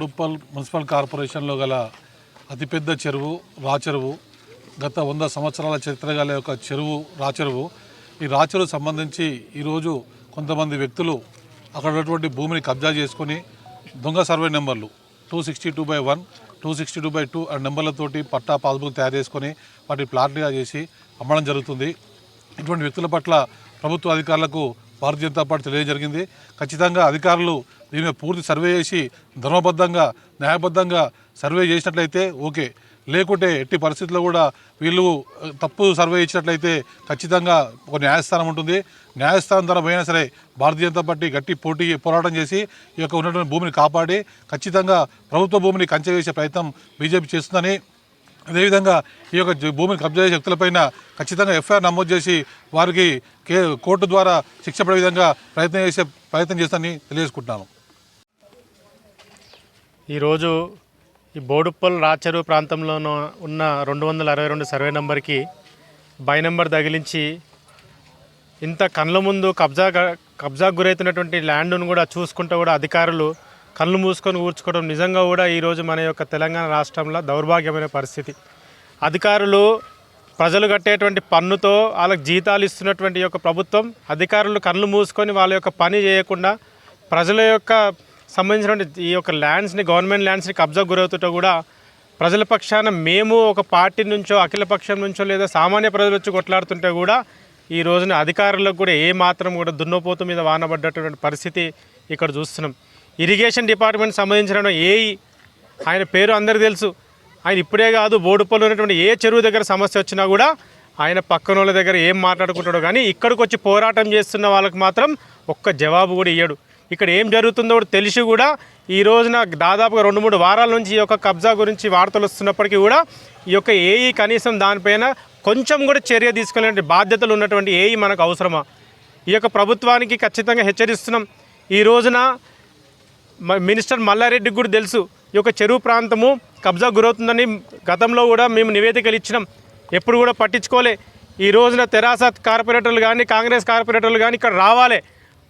Boduppal municipal కార్పొరేషన్లో గల అతిపెద్ద చెరువు రాచెరువు. గత 100 సంవత్సరాల చరిత్ర గల ఒక చెరువు రాచెరువు. ఈ రాచెరువు సంబంధించి ఈరోజు కొంతమంది వ్యక్తులు అక్కడ ఉన్నటువంటి భూమిని కబ్జా చేసుకొని దొంగ సర్వే నెంబర్లు 262/1, 262/2 ఆ నెంబర్లతోటి పట్టా పాస్బుక్ తయారు చేసుకొని వాటి ప్లాట్గా చేసి అమ్మడం జరుగుతుంది. ఇటువంటి వ్యక్తుల పట్ల ప్రభుత్వ అధికారులకు భారతీయ జనతా పార్టీ తెలియజేయడం జరిగింది. ఖచ్చితంగా అధికారులు దీని పూర్తి సర్వే చేసి ధర్మబద్ధంగా న్యాయబద్ధంగా సర్వే చేసినట్లయితే ఓకే, లేకుంటే ఎట్టి పరిస్థితుల్లో కూడా వీళ్ళు తప్పు సర్వే ఇచ్చినట్లయితే ఖచ్చితంగా ఒక న్యాయస్థానం ఉంటుంది. న్యాయస్థానం ద్వారా పోయినా సరే భారతీయ జనతా పార్టీ గట్టి పోరాటం చేసి ఈ యొక్క ఉన్నటువంటి భూమిని కాపాడి ఖచ్చితంగా ప్రభుత్వ భూమిని కంచె వేసే ప్రయత్నం బీజేపీ చేస్తుందని, అదేవిధంగా ఈ యొక్క భూమిని కబ్జా చేసే వ్యక్తులపైన ఖచ్చితంగా ఎఫ్ఐఆర్ నమోదు చేసి వారికి కోర్టు ద్వారా శిక్ష పడే విధంగా ప్రయత్నం చేస్తానని తెలియజేసుకుంటున్నాను. ఈరోజు ఈ బోడుప్పల్ రాచెరువు ప్రాంతంలో ఉన్న 262 సర్వే నెంబర్కి బై నెంబర్ తగిలించి ఇంత కళ్ళ ముందు కబ్జాకు గురవుతున్నటువంటి ల్యాండ్ను కూడా చూసుకుంటూ కూడా అధికారులు కళ్ళు మూసుకొని ఊడ్చుకోవడం నిజంగా కూడా ఈరోజు మన యొక్క తెలంగాణ రాష్ట్రంలో దౌర్భాగ్యమైన పరిస్థితి. అధికారులు ప్రజలు కట్టేటువంటి పన్నుతో వాళ్ళకి జీతాలు ఇస్తున్నటువంటి యొక్క ప్రభుత్వం అధికారులు కళ్ళు మూసుకొని వాళ్ళ యొక్క పని చేయకుండా ప్రజల యొక్క సంబంధించినటువంటి ఈ యొక్క ల్యాండ్స్ని గవర్నమెంట్ ల్యాండ్స్ని కబ్జా గురవుతుంటో కూడా ప్రజల పక్షాన మేము ఒక పార్టీ నుంచో అఖిల పక్షం నుంచో లేదా సామాన్య ప్రజలు వచ్చి కొట్లాడుతుంటే కూడా ఈ రోజున అధికారులకు కూడా ఏ మాత్రం కూడా దున్నపోతు మీద వానబడ్డటువంటి పరిస్థితి ఇక్కడ చూస్తున్నాం. ఇరిగేషన్ డిపార్ట్మెంట్ సంబంధించిన ఏఈ, ఆయన పేరు అందరికీ తెలుసు. ఆయన ఇప్పుడే కాదు, బోడుప్పల్లో ఉన్నటువంటి ఏ చెరువు దగ్గర సమస్య వచ్చినా కూడా ఆయన పక్కన వాళ్ళ దగ్గర ఏం మాట్లాడుకుంటాడో కానీ ఇక్కడికి వచ్చి పోరాటం చేస్తున్న వాళ్ళకి మాత్రం ఒక్క జవాబు కూడా ఇయ్యడు. ఇక్కడ ఏం జరుగుతుందో కూడా తెలిసి కూడా ఈ రోజున దాదాపుగా 2-3 వారాల నుంచి ఈ యొక్క కబ్జా గురించి వార్తలు వస్తున్నప్పటికీ కూడా ఈ యొక్క ఏఈ కనీసం దానిపైన కొంచెం కూడా చర్య తీసుకునే బాధ్యతలు ఉన్నటువంటి ఏఈ మనకు అవసరమా? ఈ యొక్క ప్రభుత్వానికి ఖచ్చితంగా హెచ్చరిస్తున్నాం. ఈ రోజున మినిస్టర్ మల్లారెడ్డికి కూడా తెలుసు ఈ యొక్క చెరువు ప్రాంతము కబ్జా గురవుతుందని. గతంలో కూడా మేము నివేదికలు ఇచ్చినాం, ఎప్పుడు కూడా పట్టించుకోలే. ఈ రోజున తెరాస కార్పొరేటర్లు కానీ కాంగ్రెస్ కార్పొరేటర్లు కానీ ఇక్కడ రావాలి,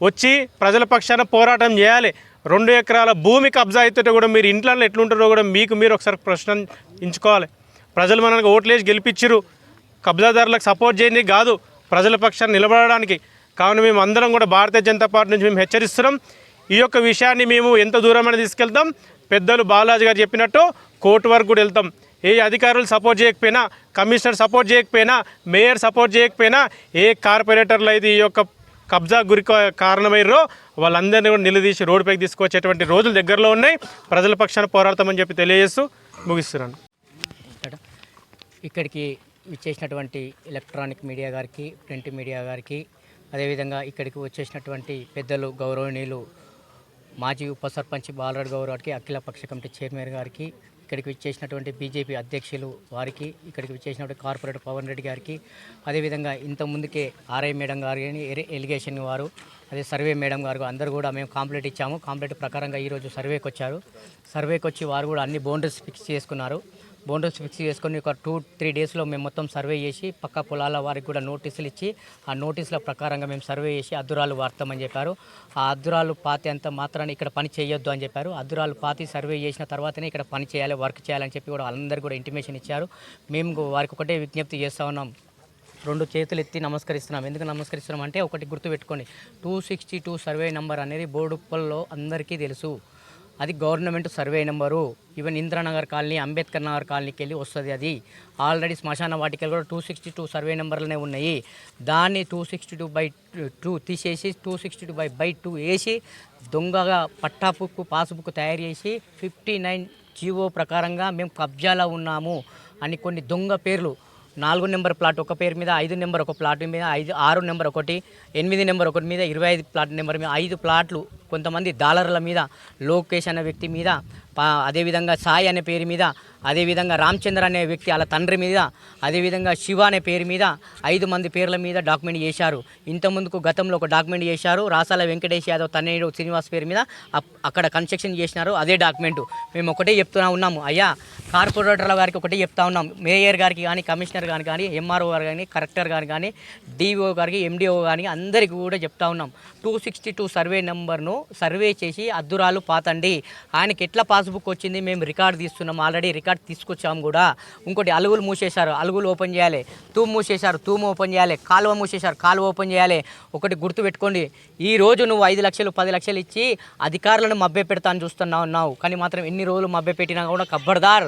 వచ్చి ప్రజల పక్షాన పోరాటం చేయాలి. 2 ఎకరాల భూమి కబ్జా అయితే కూడా మీరు ఇంట్లో ఎట్లుంటారో కూడా మీరు ఒకసారి ప్రశ్నించుకోవాలి. ప్రజలు మనకు ఓట్లేసి గెలిపించారు, కబ్జాదారులకు సపోర్ట్ చేయని కాదు, ప్రజల పక్షాన్ని నిలబడడానికి. కావున మేము అందరం కూడా భారతీయ జనతా పార్టీ నుంచి మేము హెచ్చరిస్తున్నాం. ఈ యొక్క విషయాన్ని మేము ఎంత దూరమైనా తీసుకెళ్తాం. పెద్దలు బాలాజీ గారు చెప్పినట్టు కోర్టు వరకు కూడా వెళ్తాం. ఏ అధికారులు సపోర్ట్ చేయకపోయినా, కమిషనర్ సపోర్ట్ చేయకపోయినా, మేయర్ సపోర్ట్ చేయకపోయినా, ఏ కార్పొరేటర్లు అయితే ఈ యొక్క కబ్జా గురి కారణమయ్యారో వాళ్ళందరినీ కూడా నిలదీసి రోడ్డుపైకి తీసుకొచ్చేటువంటి రోజులు దగ్గరలో ఉన్నాయి. ప్రజల పక్షాన పోరాడతామని చెప్పి తెలియజేస్తూ ముగిస్తున్నాను. ఇక్కడికి ఇచ్చేసినటువంటి ఎలక్ట్రానిక్ మీడియా గారికి, ప్రింట్ మీడియా గారికి, అదేవిధంగా ఇక్కడికి వచ్చేసినటువంటి పెద్దలు గౌరవనీయులు మాజీ ఉప సర్పంచ్ బాలరాడు గౌడ్ గారికి, అఖిల పక్ష కమిటీ చైర్మన్ గారికి, ఇక్కడికి విచ్చేసినటువంటి బీజేపీ అధ్యక్షులు వారికి, ఇక్కడికి విచ్చేసినటువంటి కార్పొరేటర్ పవన్ రెడ్డి గారికి, అదేవిధంగా ఇంతకుముందుకే ఆర్ఐ మేడం గారు కానీ ఎలిగేషన్ వారు, అదే సర్వే మేడం గారు అందరూ కూడా మేము కాంప్లీట్ ఇచ్చాము. కాంప్లీట్ ప్రకారంగా ఈరోజు సర్వేకి వచ్చారు. సర్వేకి వచ్చి వారు కూడా అన్ని బౌండరీస్ ఫిక్స్ చేసుకున్నారు. బౌండరీస్ ఫిక్స్ చేసుకొని ఒక 2-3 డేస్లో మేము మొత్తం సర్వే చేసి పక్క పొలాల వారికి కూడా నోటీసులు ఇచ్చి ఆ నోటీసుల ప్రకారంగా మేము సర్వే చేసి అద్దురాలు వాడతామని చెప్పారు. ఆ అద్దురాలు పాతి అంత మాత్రాన్ని ఇక్కడ పని చేయొద్దు అని చెప్పారు. అద్దురాలు పాతి సర్వే చేసిన తర్వాతనే ఇక్కడ పని చేయాలి, వర్క్ చేయాలని చెప్పి కూడా అందరికీ కూడా ఇంటిమేషన్ ఇచ్చారు. మేము వారికి ఒకటే విజ్ఞప్తి చేస్తూ ఉన్నాం, 2 చేతులు ఎత్తి నమస్కరిస్తున్నాం. ఎందుకు నమస్కరిస్తున్నాం అంటే ఒకటి గుర్తుపెట్టుకోండి, 262 సర్వే నెంబర్ అనేది బోడుప్పల్లో అందరికీ తెలుసు. అది government survey number. Even Indranagar colony, Ambedkar Nagar కాలనీకి వెళ్ళి వస్తుంది. అది ఆల్రెడీ శ్మశాన వాటికలు కూడా 262 సర్వే నెంబర్లనే ఉన్నాయి. దాన్ని 262/2 తీసేసి 262/2 వేసి దొంగగా పట్టాపుక్కు పాస్బుక్ తయారు చేసి 59 జీవో ప్రకారంగా మేము కబ్జాలో ఉన్నాము అని కొన్ని దొంగ పేర్లు, 4 నెంబర్ ప్లాట్ ఒక పేరు మీద, 5 నెంబర్ ఒక ప్లాట్ మీద, 6 నెంబర్ ఒకటి, 8 నెంబర్ ఒకటి మీద, 25 ప్లాట్ నెంబర్ మీద 5 ప్లాట్లు కొంతమంది డాలర్ల మీద, లోకేష్ అనే వ్యక్తి మీద, అదేవిధంగా సాయి అనే పేరు మీద, అదేవిధంగా రామచంద్ర అనే వ్యక్తి వాళ్ళ తండ్రి మీద, అదేవిధంగా శివ అనే పేరు మీద 5 మంది పేర్ల మీద డాక్యుమెంట్ చేశారు. ఇంతకుముందుకు గతంలో ఒక డాక్యుమెంట్ చేశారు రాసాల వెంకటేష్ యాదవ్ తనయుడు శ్రీనివాస్ పేరు మీద, అక్కడ కన్స్ట్రక్షన్ చేసినారు. అదే డాక్యుమెంటు. మేము ఒకటే చెప్తూ ఉన్నాము, అయ్యా కార్పొరేటర్ల గారికి ఒకటే చెప్తా ఉన్నాం, మేయర్ గారికి కానీ, కమిషనర్ గారికి కానీ, ఎంఆర్ఓ గారు కానీ, కలెక్టర్ గారు కానీ, డిఓ గారికి, ఎండిఓ కానీ అందరికీ కూడా చెప్తా ఉన్నాం, 262 సర్వే నెంబర్ను సర్వే చేసి అద్దురాలు పాతండి. ఆయనకి ఎట్లా పాస్ పాస్బుక్ వచ్చింది, మేము రికార్డు తీస్తున్నాం, ఆల్రెడీ రికార్డు తీసుకొచ్చాము కూడా. ఇంకోటి అలుగులు మూసేశారు, అలుగులు ఓపెన్ చేయాలి. తూము మూసేశారు, తూము ఓపెన్ చేయాలి. కాలువ మూసేశారు, కాలువ ఓపెన్ చేయాలి. ఒకటి గుర్తుపెట్టుకోండి, ఈరోజు నువ్వు 5 లక్షలు 10 లక్షలు ఇచ్చి అధికారులను మభ్య పెడతాను చూస్తున్నావు కానీ మాత్రం ఎన్ని రోజులు మభ్య పెట్టినా కూడా ఖబర్దార్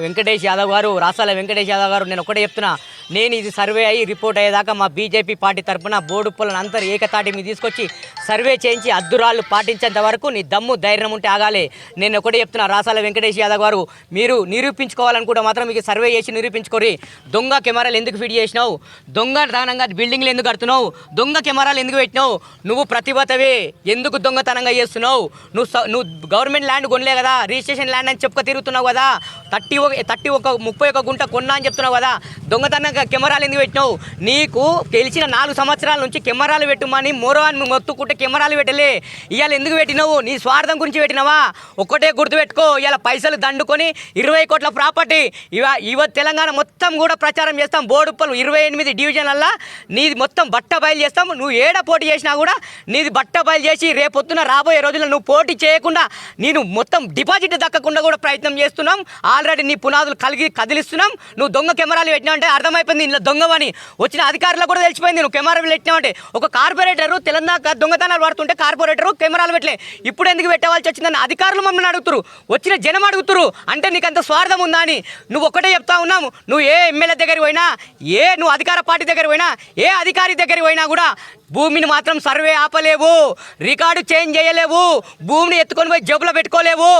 వెంకటేష్ యాదవ్ గారు, రాసాల వెంకటేష్ యాదవ్ గారు, నేను ఒకటే చెప్తున్నా, నేను ఇది సర్వే అయ్యి రిపోర్ట్ అయ్యేదాకా మా బీజేపీ పార్టీ తరఫున బోడుప్పలను అందరూ ఏకతాటి మీద తీసుకొచ్చి సర్వే చేయించి అద్దురాళ్ళు పాటించేంత వరకు నీ దమ్ము ధైర్యం ఉంటే ఆగాలి. నేను ఒకటే చెప్తున్నా, రాసాల వెంకటేష్ యాదవ్ గారు, మీరు నిరూపించుకోవాలనుకుంటే మాత్రం మీకు సర్వే చేసి నిరూపించుకోరి. దొంగ కెమెరాలు ఎందుకు ఫిట్ చేసినావు, దొంగతనంగా బిల్డింగ్లు ఎందుకు కడుతున్నావు, దొంగ కెమెరాలు ఎందుకు పెట్టినావు, నువ్వు ప్రతిభతవే ఎందుకు దొంగతనంగా చేస్తున్నావు, నువ్వు గవర్నమెంట్ ల్యాండ్ కొనలే కదా, రిజిస్ట్రేషన్ ల్యాండ్ అని చెప్పుక తిరుగుతున్నావు కదా, 31 గుంట కొన్నా అని చెప్తున్నావు కదా, దొంగతనంగా కెమెరాలు ఎందుకు పెట్టినావు. నీకు తెలిసిన 4 సంవత్సరాల నుంచి కెమెరాలు పెట్టుమని మొరవాన్ని మొత్తుకుంటే కెమెరాలు పెట్టలే, ఇవాళ ఎందుకు పెట్టినావు, నీ స్వార్థం గురించి పెట్టినావా. ఒక్కటే గుర్తుపెట్టుకో, ఇవాళ పైసలు దండుకొని 20 కోట్ల ప్రాపర్టీ తెలంగాణ మొత్తం కూడా ప్రచారం చేస్తాం. బోడుప్పలు 28 డివిజన్లల్లో నీది మొత్తం బట్ట బయలు చేస్తాం. నువ్వు ఏడ పోటీ చేసినా కూడా నీది బట్ట బయలు చేసి రేపొద్దున రాబోయే రోజుల్లో నువ్వు పోటీ చేయకుండా నేను మొత్తం డిపాజిట్ దక్కకుండా కూడా ప్రయత్నం చేస్తున్నాం. ఆల్రెడీ నీ పునాదులు కదిలిస్తున్నాం. నువ్వు దొంగ కెమెరాలు పెట్టినావు అంటే అర్థమైపోయింది ఇంట్లో దొంగవని. వచ్చిన అధికారులకు కూడా తెలిసిపోయింది నువ్వు కెమెరాలు పెట్టినావు అంటే. ఒక కార్పొరేటరు తెలంగాణ దొంగతనాలు పడుతుంటే కార్పొరేటరు కెమెరాలు పెట్టలే, ఇప్పుడు ఎందుకు పెట్టవాల్సి వచ్చిందని అధికారులు మమ్మల్ని అడుగుతారు, వచ్చిన జనం అడుగుతారు. అంటే నీకు అంత స్వార్థం ఉందా అని నువ్వు ఒకటే చెప్తా ఉన్నావు. నువ్వు ఏ ఎమ్మెల్యే దగ్గరికి పోయినా, నువ్వు అధికార పార్టీ దగ్గర పోయినా, ఏ అధికారి దగ్గరికి పోయినా కూడా భూమిని మాత్రం సర్వే ఆపలేవు, రికార్డు చేంజ్ చేయలేవు, భూమిని ఎత్తుకొని పోయి జబ్బులో పెట్టుకోలేవు.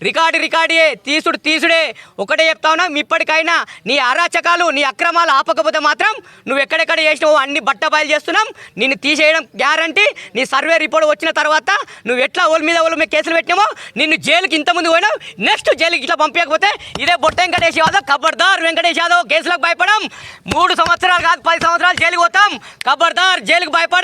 రికార్డే తీసుడే. ఒకటే చెప్తా ఉన్నా, ఇప్పటికైనా నీ అరాచకాలు నీ అక్రమాలు ఆపకపోతే మాత్రం నువ్వు ఎక్కడెక్కడ చేసినావు అన్ని బట్ట బయలు చేస్తున్నాం. నిన్ను తీసేయడం గ్యారంటీ. నీ సర్వే రిపోర్ట్ వచ్చిన తర్వాత నువ్వు ఎట్లా వాళ్ళ మీద కేసులు పెట్టినామో నిన్ను జైలుకి ఇంతకుముందు పోయినావు, నెక్స్ట్ జైలుకి ఇట్లా పంపించకపోతే ఇదే బొట్ట వెంకటేష్ యాదవ్. ఖబర్దార్ వెంకటేష్ యాదవ్, కేసులకు భయపడం. 3 సంవత్సరాలు కాదు 10 సంవత్సరాలు జైలుకి పోతాం. ఖబర్దార్, జైలుకి భయపడం.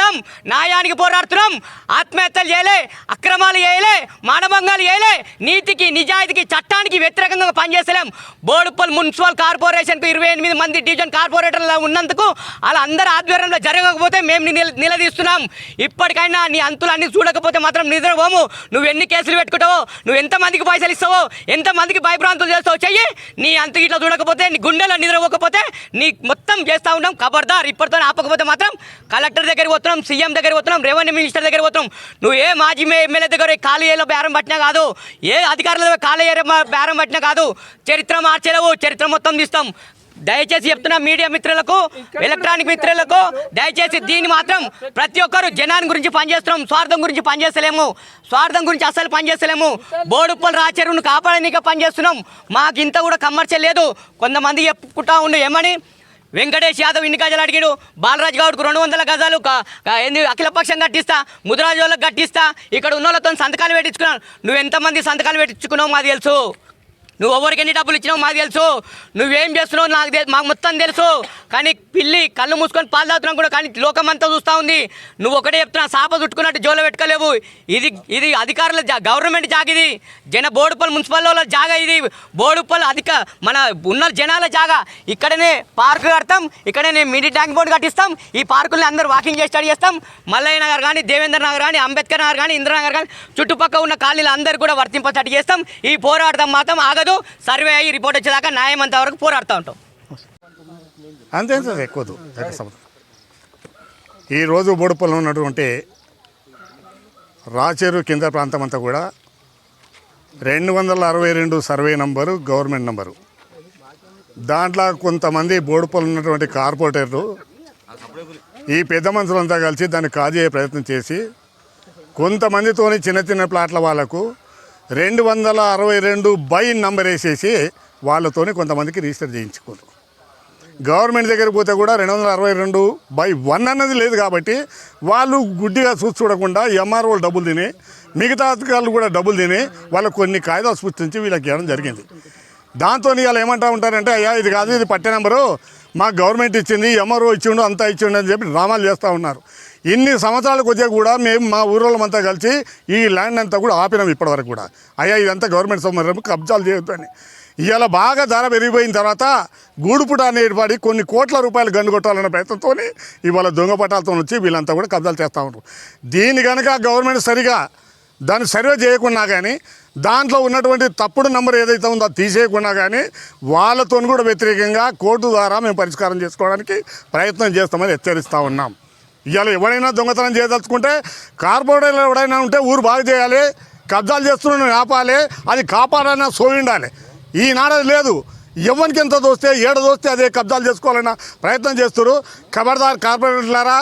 న్యాయానికి పోరాడుతున్నాం. ఆత్మహత్యలు చేయలే, అక్రమాలు చేయలే, మానభంగాలు చేయలే, నీతికి నిజాయితీకి చట్టానికి వ్యతిరేకంగా పనిచేస్తలేం. బోడుప్పల్ మున్సిపల్ కార్పొరేషన్కు 28 మంది డివిజన్ కార్పొరేటర్లు ఉన్నందుకు అలా అందరి ఆధ్వర్యంలో జరగకపోతే మేము నిలదీస్తున్నాం. ఇప్పటికైనా నీ అంతులు అన్ని చూడకపోతే మాత్రం నిద్రపోము. నువ్వు ఎన్ని కేసులు పెట్టుకుంటావో, నువ్వు ఎంతమందికి పైసలు ఇస్తావో, ఎంతమందికి భయభ్రాంతులు చేస్తావో చెయ్యి. నీ అంతు ఇట్లా చూడకపోతే, నీ గుండెలో నిద్రపోకపోతే నీ మొత్తం చేస్తూ ఉంటాం. ఖబర్దార్, ఇప్పటితో ఆపకపోతే మాత్రం కలెక్టర్ దగ్గరికి పోతున్నాం, సీఎం దగ్గర పోతున్నాం, రెవెన్యూ మినిస్టర్ దగ్గర పోతున్నాం. నువ్వు ఏ మాజీ ఎమ్మెల్యే దగ్గర కాలేజీలో బేరం పట్టినా కాదు, ఏ అధికారుల దగ్గర కాలేజీ బేరం పట్టినా కాదు, చరిత్ర మార్చలేవు. చరిత్ర మొత్తం తీస్తాం. దయచేసి చెప్తున్నా మీడియా మిత్రులకు, ఎలక్ట్రానిక్ మిత్రులకు, దయచేసి దీన్ని మాత్రం ప్రతి ఒక్కరు జనాన్ని గురించి పనిచేస్తున్నాం, స్వార్థం గురించి పనిచేస్తలేము. స్వార్థం గురించి అసలు పనిచేస్తలేము. బోడుప్పల్ రాచెరువును కాపాడనీకే పనిచేస్తున్నాం. మాకు ఇంత కూడా కమర్షియల్ లేదు. కొంతమంది చెప్పుకుంటా ఉండు ఏమని, వెంకటేష్ యాదవ్ ఇన్ని గజాలు అడిగాడు, బాలరాజు గౌడ్కు 200 గజాలు అఖిలపక్షం కట్టిస్తా, ముదిరాజు వాళ్ళకి కట్టిస్తా, ఇక్కడ ఉన్న వాళ్ళతో సంతకాలు పెట్టించుకున్నాను. నువ్వు ఎంతమంది సంతకాలు పెట్టించుకున్నావు మాకు తెలుసు. నువ్వు ఎవరికి ఎన్ని డబ్బులు ఇచ్చినావు మాకు తెలుసు. నువ్వేం చేస్తున్నావు మాకు మొత్తం తెలుసు. కానీ పిల్లి కళ్ళు మూసుకొని పాలు తాగుతున్నావు కూడా, కానీ లోకమంతా చూస్తూ ఉంది. నువ్వు ఒకటే చెప్తున్నా, సాప చుట్టుకున్నట్టు జోలో పెట్టుకోలేవు. ఇది అధికారుల గవర్నమెంట్ జాగా, ఇది బోడుప్పల్ మున్సిపల్ వాళ్ళ జాగా, ఇది బోడుప్పల్ మన ఉన్న జనాల జాగా. ఇక్కడనే పార్కు కడతాం, ఇక్కడనే మినీ ట్యాంక్ బోర్డు కట్టిస్తాం. ఈ పార్కుల్ని అందరూ వాకింగ్ చేసి స్టార్ట్ చేస్తాం. మల్లయ్య నగర్ కానీ, దేవేంద్ర నగర్ కానీ, అంబేద్కర్ నగర్ కానీ, ఇందిరానగర్ కానీ, చుట్టుపక్కల ఉన్న కాలనీలు అందరూ కూడా వర్తింపచేట చేస్తాం. ఈ పోరాటం మాత్రం ఆగదు. సర్వే అయ్యి రిపోర్ట్ వచ్చేదాకా న్యాయం అంత వరకు పోరాడుతూ ఉంటాం. అంతే సార్, ఎక్కువదు. ఈరోజు బోడుప్పల్లో ఉన్నటువంటి రాచెరు కింద ప్రాంతం అంతా కూడా 262 సర్వే నంబరు, గవర్నమెంట్ నంబరు. దాంట్లో కొంతమంది బోడుప్పల్లో ఉన్నటువంటి కార్పొరేటర్లు ఈ పెద్ద మనుషులంతా కలిసి దాన్ని కాజేయ ప్రయత్నం చేసి కొంతమందితోని చిన్న చిన్న ప్లాట్ల వాళ్లకు 262 బై నంబర్ వేసేసి వాళ్ళతోని కొంతమందికి రిజిస్టర్ చేయించుకోరు. గవర్నమెంట్ దగ్గర పోతే కూడా 262/1 అన్నది లేదు కాబట్టి వాళ్ళు గుడ్డిగా చూడకుండా ఎంఆర్ఓలు డబ్బులు తిని, మిగతా అధికారులు కూడా డబ్బులు తిని వాళ్ళకు కొన్ని కాయిదాలు సృష్టించి వీళ్ళకి ఇవ్వడం జరిగింది. దాంతో ఇవాళ ఏమంటా ఉంటారంటే, అయ్యా ఇది కాదు, ఇది పట్టే నెంబరు, మాకు గవర్నమెంట్ ఇచ్చింది, ఎంఆర్ఓ ఇచ్చిండు, అంతా ఇచ్చిండు అని చెప్పి డ్రామాలు చేస్తూ ఉన్నారు. ఇన్ని సంవత్సరాలకు వచ్చే కూడా మేము మా ఊరోళ్ళమంతా కలిసి ఈ ల్యాండ్ అంతా కూడా ఆపినాం ఇప్పటివరకు కూడా. అయ్యా ఇదంతా గవర్నమెంట్ సొమ్ము, కబ్జాలు చేయొద్దని. ఇవాళ బాగా ధర పెరిగిపోయిన తర్వాత గూడుపుట ఏర్పడి కొన్ని కోట్ల రూపాయలు గండు కొట్టాలనే ప్రయత్నంతో ఇవాళ దొంగ పట్టాలతో వచ్చి వీళ్ళంతా కూడా కబ్జాలు చేస్తూ ఉంటారు. దీన్ని కనుక గవర్నమెంట్ సరిగా దాన్ని సర్వే చేయకుండా కానీ దాంట్లో ఉన్నటువంటి తప్పుడు నెంబర్ ఏదైతే ఉందో అది తీసేయకుండా కానీ వాళ్ళతో కూడా వ్యతిరేకంగా కోర్టు ద్వారా మేము పరిష్కారం చేసుకోవడానికి ప్రయత్నం చేస్తామని హెచ్చరిస్తూ ఉన్నాం. ఇవాళ ఎవడైనా దొంగతనం చేయదలుచుకుంటే కార్పొరేటర్లు ఎవడైనా ఉంటే ఊరు బాగు చేయాలి, కబ్జాలు చేస్తున్న ఆపాలి, అది కాపాడాలన్నా సోయిండాలి. ఈనాడు లేదు, ఎవరికి ఎంత దోస్తే దోస్తే అదే కబ్జాలు చేసుకోవాలన్న ప్రయత్నం చేస్తారు. ఖబర్దార్ కార్పొరేటర్లారా,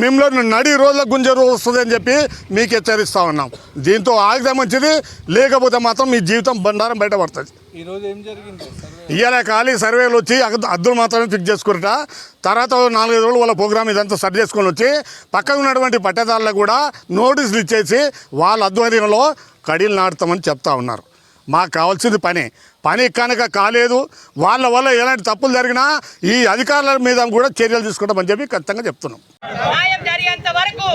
మిమ్మల్ని నడి రోజుల గుంజ రోజు వస్తుంది అని చెప్పి మీకు హెచ్చరిస్తూ ఉన్నాం. దీంతో ఆగితే మంచిది, లేకపోతే మాత్రం మీ జీవితం బండారం బయటపడుతుంది. ఈరోజు ఏం జరిగింది? ఇవాళ ఖాళీ సర్వేలు వచ్చి అద్దులు మాత్రమే ఫిక్స్ చేసుకుంటా, తర్వాత 4-5 రోజులు వాళ్ళ ప్రోగ్రామ్ ఇదంతా సరి చేసుకొని వచ్చి పక్కన ఉన్నటువంటి పట్టేదారులకు కూడా నోటీసులు ఇచ్చేసి వాళ్ళ ఆధ్వర్యంలో కడీలు నాటుతామని చెప్తా ఉన్నారు. మాకు కావాల్సింది పని కనుక కాలేదు, వాళ్ళ వల్ల ఎలాంటి తప్పులు జరిగినా ఈ అధికారుల మీద కూడా చర్యలు తీసుకుంటామని చెప్పి ఖచ్చితంగా చెప్తున్నాం. న్యాయం జరిగేంత వరకు